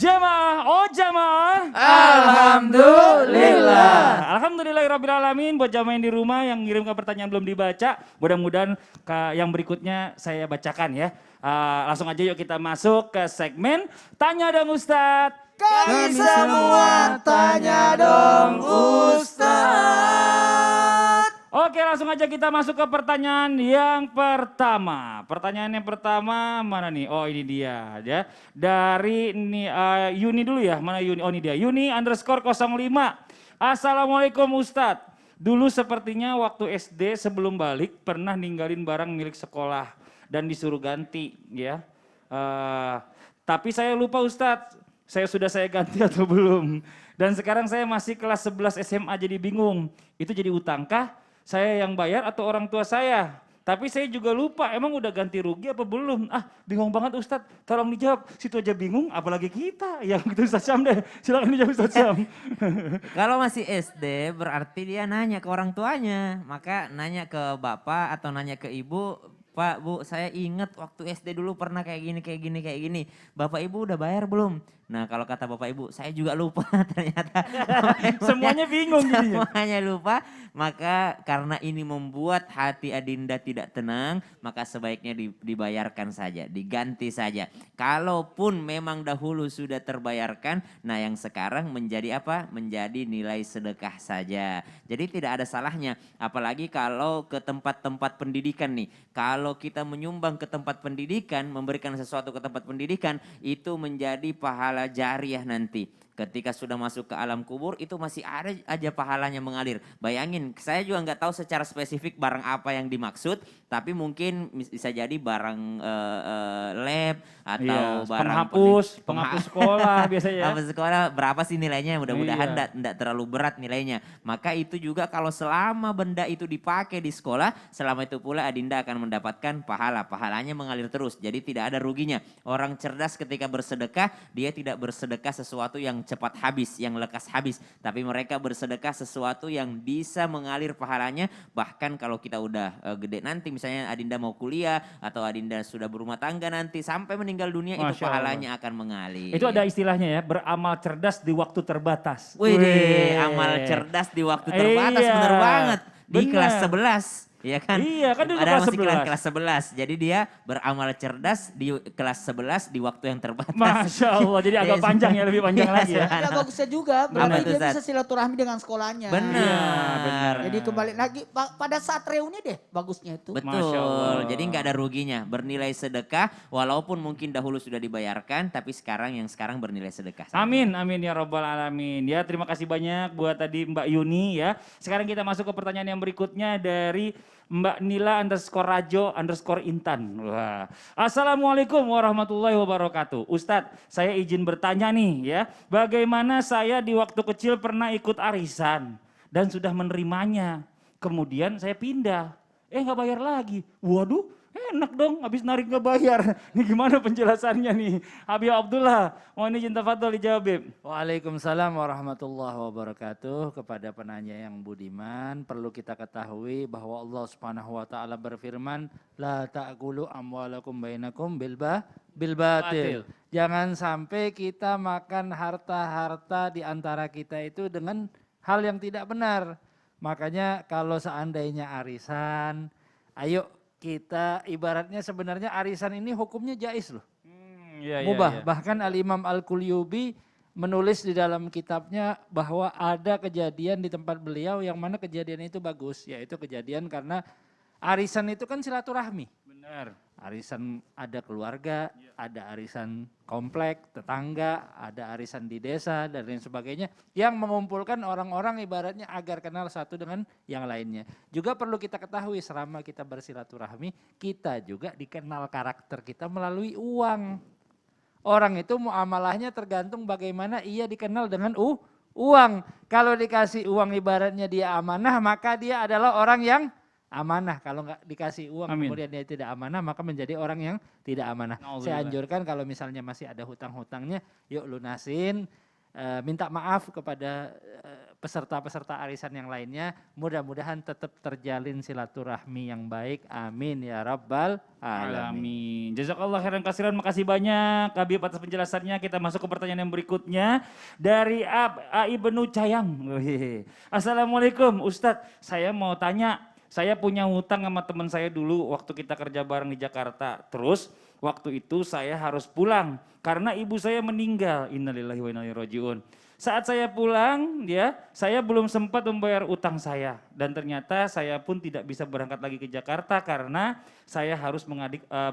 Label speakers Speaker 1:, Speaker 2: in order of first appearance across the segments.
Speaker 1: Jamaah, oh jamaah.
Speaker 2: Alhamdulillah.
Speaker 1: Alhamdulillahirrabbilalamin. Buat jamaah yang di rumah yang ngirim ke pertanyaan belum dibaca, mudah-mudahan yang berikutnya saya bacakan ya. Langsung aja yuk kita masuk ke segmen Tanya Dong Ustadz.
Speaker 2: Kami semua tanya dong Ustadz.
Speaker 1: Oke, langsung aja kita masuk ke pertanyaan yang pertama. Pertanyaan yang pertama mana nih? Oh ini dia ya. Dari ini Yuni dulu ya. Mana Yuni? Oh ini dia. Yuni_05. Assalamualaikum Ustadz. Dulu sepertinya waktu SD sebelum balik pernah ninggalin barang milik sekolah dan disuruh ganti ya. Tapi saya lupa Ustadz. Saya ganti atau belum. Dan sekarang saya masih kelas 11 SMA jadi bingung. Itu jadi utangkah? Saya yang bayar atau orang tua saya? Tapi saya juga lupa, emang udah ganti rugi apa belum? Bingung banget Ustadz, tolong dijawab. Situ aja bingung, apalagi kita. Ya gitu Ustadz Syam deh, silakan dijawab Ustadz Syam.
Speaker 2: Kalau masih SD berarti dia nanya ke orang tuanya. Maka nanya ke bapak atau nanya ke ibu. Pak, Bu, saya ingat waktu SD dulu pernah kayak gini. Bapak Ibu udah bayar belum? Nah kalau kata Bapak Ibu, saya juga lupa ternyata.
Speaker 1: Semuanya bingung jadinya.
Speaker 2: Semuanya lupa, maka karena ini membuat hati Adinda tidak tenang, maka sebaiknya dibayarkan saja, diganti saja. Kalaupun memang dahulu sudah terbayarkan, nah yang sekarang menjadi apa? Menjadi nilai sedekah saja. Jadi tidak ada salahnya, apalagi kalau ke tempat-tempat pendidikan nih. Kalau kita menyumbang ke tempat pendidikan, memberikan sesuatu ke tempat pendidikan, itu menjadi pahala jariah nanti. Ketika sudah masuk ke alam kubur itu masih ada aja pahalanya mengalir. Bayangin, saya juga nggak tahu secara spesifik barang apa yang dimaksud, tapi mungkin bisa jadi barang lab atau barang
Speaker 1: penghapus sekolah biasanya.
Speaker 2: Penghapus sekolah berapa sih nilainya? Mudah-mudahan enggak terlalu berat nilainya. Maka itu juga kalau selama benda itu dipakai di sekolah, selama itu pula Adinda akan mendapatkan pahalanya mengalir terus. Jadi tidak ada ruginya. Orang cerdas ketika bersedekah, dia tidak bersedekah sesuatu yang cepat habis, yang lekas habis. Tapi mereka bersedekah sesuatu yang bisa mengalir pahalanya. Bahkan kalau kita udah gede nanti, misalnya Adinda mau kuliah atau Adinda sudah berumah tangga nanti, sampai meninggal dunia itu pahalanya akan mengalir.
Speaker 1: Itu ada istilahnya ya, beramal cerdas di waktu terbatas.
Speaker 2: Wih, amal cerdas di waktu terbatas, bener banget. Di kelas 11. Iya kan?
Speaker 1: Iya kan dulu
Speaker 2: Ada
Speaker 1: kelas
Speaker 2: masih
Speaker 1: 11.
Speaker 2: kelas 11. Jadi dia beramal cerdas di kelas 11 di waktu yang terbatas.
Speaker 1: Masya Allah, jadi agak panjang ya, lebih panjang lagi ya.
Speaker 3: Ada bagusnya juga, berarti
Speaker 2: Betul,
Speaker 3: dia
Speaker 2: Ustaz.
Speaker 3: bisa silaturahmi dengan sekolahnya.
Speaker 2: Benar.
Speaker 3: Jadi kembali lagi pada saat reuni deh bagusnya itu.
Speaker 2: Betul,
Speaker 1: Masya Allah.
Speaker 2: jadi nggak ada ruginya. Bernilai sedekah walaupun mungkin dahulu sudah dibayarkan tapi sekarang bernilai sedekah.
Speaker 1: Amin, amin ya robbal alamin. Ya terima kasih banyak buat tadi Mbak Yuni ya. Sekarang kita masuk ke pertanyaan yang berikutnya dari Mbak Nila_Rajo_Intan. Wah. Assalamualaikum warahmatullahi wabarakatuh. Ustadz, saya izin bertanya nih ya. Bagaimana saya di waktu kecil pernah ikut arisan dan sudah menerimanya. Kemudian saya pindah. Nggak bayar lagi. Waduh, enak dong habis narik nggak bayar. Ini gimana penjelasannya nih? Habib Abdullah, mohon izin tafadhol dijawab, Bib.
Speaker 4: Waalaikumsalam warahmatullahi wabarakatuh. Kepada penanya yang budiman, perlu kita ketahui bahwa Allah Subhanahu wa taala berfirman, la ta'kulu amwalakum bainakum bil batil. Jangan sampai kita makan harta-harta di antara kita itu dengan hal yang tidak benar. Makanya kalau seandainya arisan, ayo kita ibaratnya sebenarnya arisan ini hukumnya jais loh. Mubah. Bahkan Al-Imam Al-Qulyubi menulis di dalam kitabnya bahwa ada kejadian di tempat beliau yang mana kejadian itu bagus. Yaitu kejadian karena arisan itu kan silaturahmi.
Speaker 1: Benar.
Speaker 4: Arisan ada keluarga, ada arisan komplek, tetangga, ada arisan di desa dan lain sebagainya. Yang mengumpulkan orang-orang ibaratnya agar kenal satu dengan yang lainnya. Juga perlu kita ketahui selama kita bersilaturahmi, kita juga dikenal karakter kita melalui uang. Orang itu muamalahnya tergantung bagaimana ia dikenal dengan uang. Kalau dikasih uang ibaratnya dia amanah, maka dia adalah orang yang amanah. Kalau nggak dikasih uang kemudian dia tidak amanah, maka menjadi orang yang tidak amanah. Saya anjurkan kalau misalnya masih ada hutang-hutangnya, yuk lunasin, minta maaf kepada peserta-peserta arisan yang lainnya. Mudah-mudahan tetap terjalin silaturahmi yang baik. Amin ya rabbal alamin.
Speaker 1: Alamin. Jazakallah khairan kasiran, makasih banyak Habib atas penjelasannya. Kita masuk ke pertanyaan yang berikutnya dari Ibnu Cayang. Wih. Assalamualaikum Ustadz, saya mau tanya, saya punya hutang sama teman saya dulu waktu kita kerja bareng di Jakarta. Terus waktu itu saya harus pulang karena ibu saya meninggal. Innalillahi wa inna ilaihi rajiun. Saat saya pulang, saya belum sempat membayar utang saya. Dan ternyata saya pun tidak bisa berangkat lagi ke Jakarta karena saya harus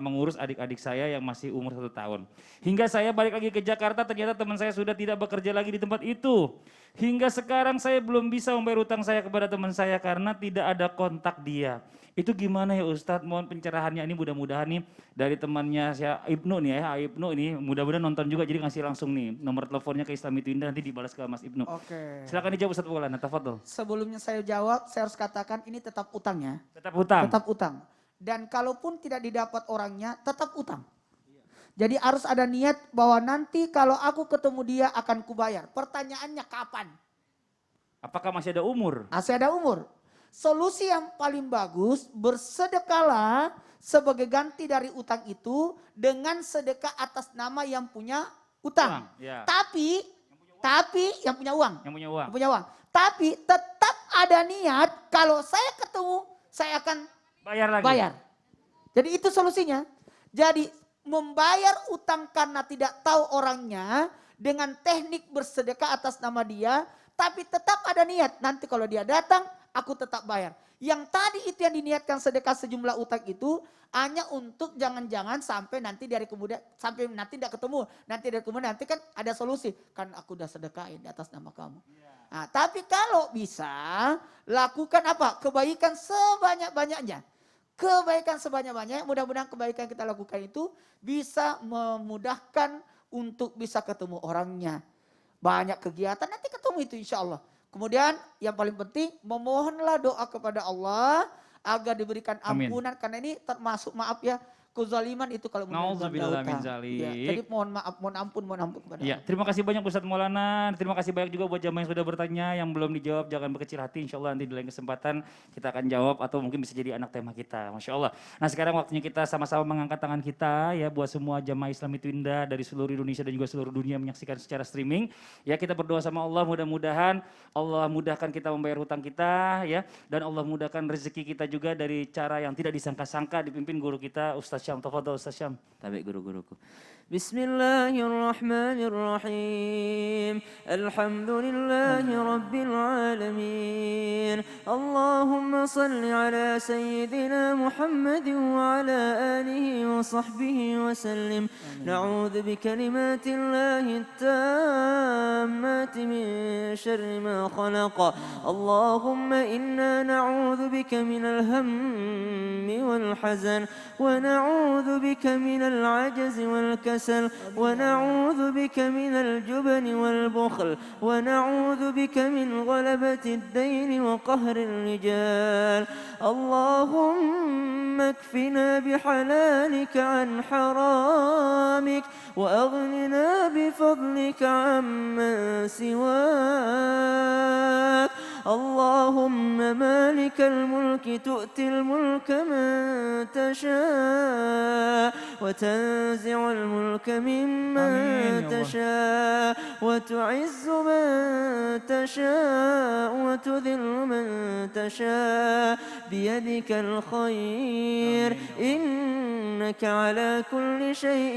Speaker 1: mengurus adik-adik saya yang masih umur 1 tahun. Hingga saya balik lagi ke Jakarta, ternyata teman saya sudah tidak bekerja lagi di tempat itu. Hingga sekarang saya belum bisa membayar utang saya kepada teman saya karena tidak ada kontak dia. Itu gimana ya Ustadz? Mohon pencerahannya, ini mudah-mudahan nih dari temannya saya Ibnu nih ya, Ibnu ini mudah-mudahan nonton juga jadi ngasih langsung nih nomor teleponnya ke Islam itu Indah, nanti dibalas ke Mas Ibnu.
Speaker 3: Oke.
Speaker 1: Silakan dijawab Ustadz Maulana, tafadhol.
Speaker 3: Sebelumnya saya jawab, saya harus katakan ini tetap utangnya.
Speaker 1: Tetap hutang.
Speaker 3: Tetap utang. Dan kalaupun tidak didapat orangnya, tetap utang. Jadi harus ada niat bahwa nanti kalau aku ketemu dia akan kubayar. Pertanyaannya kapan?
Speaker 1: Apakah masih ada umur?
Speaker 3: Masih ada umur. Solusi yang paling bagus, bersedekahlah sebagai ganti dari utang itu dengan sedekah atas nama yang punya utang.
Speaker 1: Ya.
Speaker 3: Tapi yang punya uang.
Speaker 1: Yang punya uang.
Speaker 3: Yang punya uang. Tapi tetap ada niat kalau saya ketemu saya akan
Speaker 1: Bayar lagi.
Speaker 3: bayar. Jadi itu solusinya. Jadi membayar utang karena tidak tahu orangnya dengan teknik bersedekah atas nama dia, tapi tetap ada niat. Nanti kalau dia datang, aku tetap bayar. Yang tadi itu yang diniatkan sedekah sejumlah utang itu hanya untuk jangan-jangan sampai nanti dari kemudian sampai nanti tidak ketemu, nanti kan ada solusi, kan aku udah sedekahin di atas nama kamu. Nah, tapi kalau bisa lakukan apa? Kebaikan sebanyak-banyaknya. Kebaikan sebanyak-banyaknya, mudah-mudahan kebaikan yang kita lakukan itu bisa memudahkan untuk bisa ketemu orangnya. Banyak kegiatan nanti ketemu itu insya Allah. Kemudian yang paling penting memohonlah doa kepada Allah agar diberikan ampunan. Amin. Karena ini termasuk maaf ya kezaliman itu kalau
Speaker 1: Nauzubillah min zalik.
Speaker 3: Ya, jadi mohon maaf, mohon ampun kepada
Speaker 1: Ya,
Speaker 3: Allah.
Speaker 1: terima kasih banyak Ustadz Maulana. Terima kasih banyak juga buat jamaah yang sudah bertanya, yang belum dijawab jangan berkecil hati. Insya Allah nanti di lain kesempatan kita akan jawab atau mungkin bisa jadi anak tema kita. Masya Allah. Nah sekarang waktunya kita sama-sama mengangkat tangan kita ya buat semua jamaah Islam itu Indah dari seluruh Indonesia dan juga seluruh dunia menyaksikan secara streaming. Ya kita berdoa sama Allah mudah-mudahan Allah mudahkan kita membayar hutang kita ya, dan Allah mudahkan rezeki kita juga dari cara yang tidak disangka-sangka dipimpin guru kita Ustaz Syam. Tafadhol Ustaz Syam.
Speaker 2: Tabi guru-guruku. Bismillahirrahmanirrahim. Alhamdulillahi rabbil alamin. Allahumma salli ala sayyidina Muhammad wa ala alihi wa sahbihi wa sallim. Na'udzu bi kalimatillahi tammati min syarri ma khalaqa. Allahumma inna na'udzu bika minal hammi wal hazan wa na'udzu bika minal ajzi wal kasal ونعوذ بك من الجبن والبخل ونعوذ بك من غلبة الدين وقهر الرجال اللهم اكفنا بحلالك عن حرامك وأغننا بفضلك عمن سواك اللهم مالك الملك تؤتي الملك من تشاء وتنزع الملك ممن تشاء وتعز من تشاء وتذل من تشاء بيدك الخير إنك على كل شيء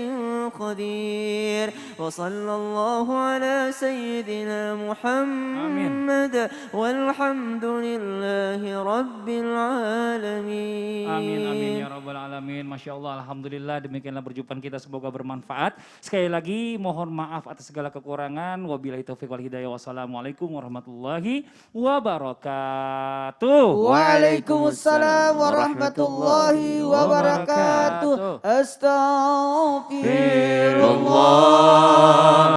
Speaker 2: قدير وصلى الله على سيدنا محمد والحمد لله رب العالمين.
Speaker 1: Amin amin ya rabbal alamin. Masya Allah, alhamdulillah, demikianlah perjumpaan kita, semoga bermanfaat. Sekali lagi mohon maaf atas segala kekurangan. Wabillahi taufiq wal hidayah. Wassalamualaikum warahmatullahi wabarakatuh.
Speaker 3: Waalaikumsalam warahmatullahi wabarakatuh. Astagfirullah.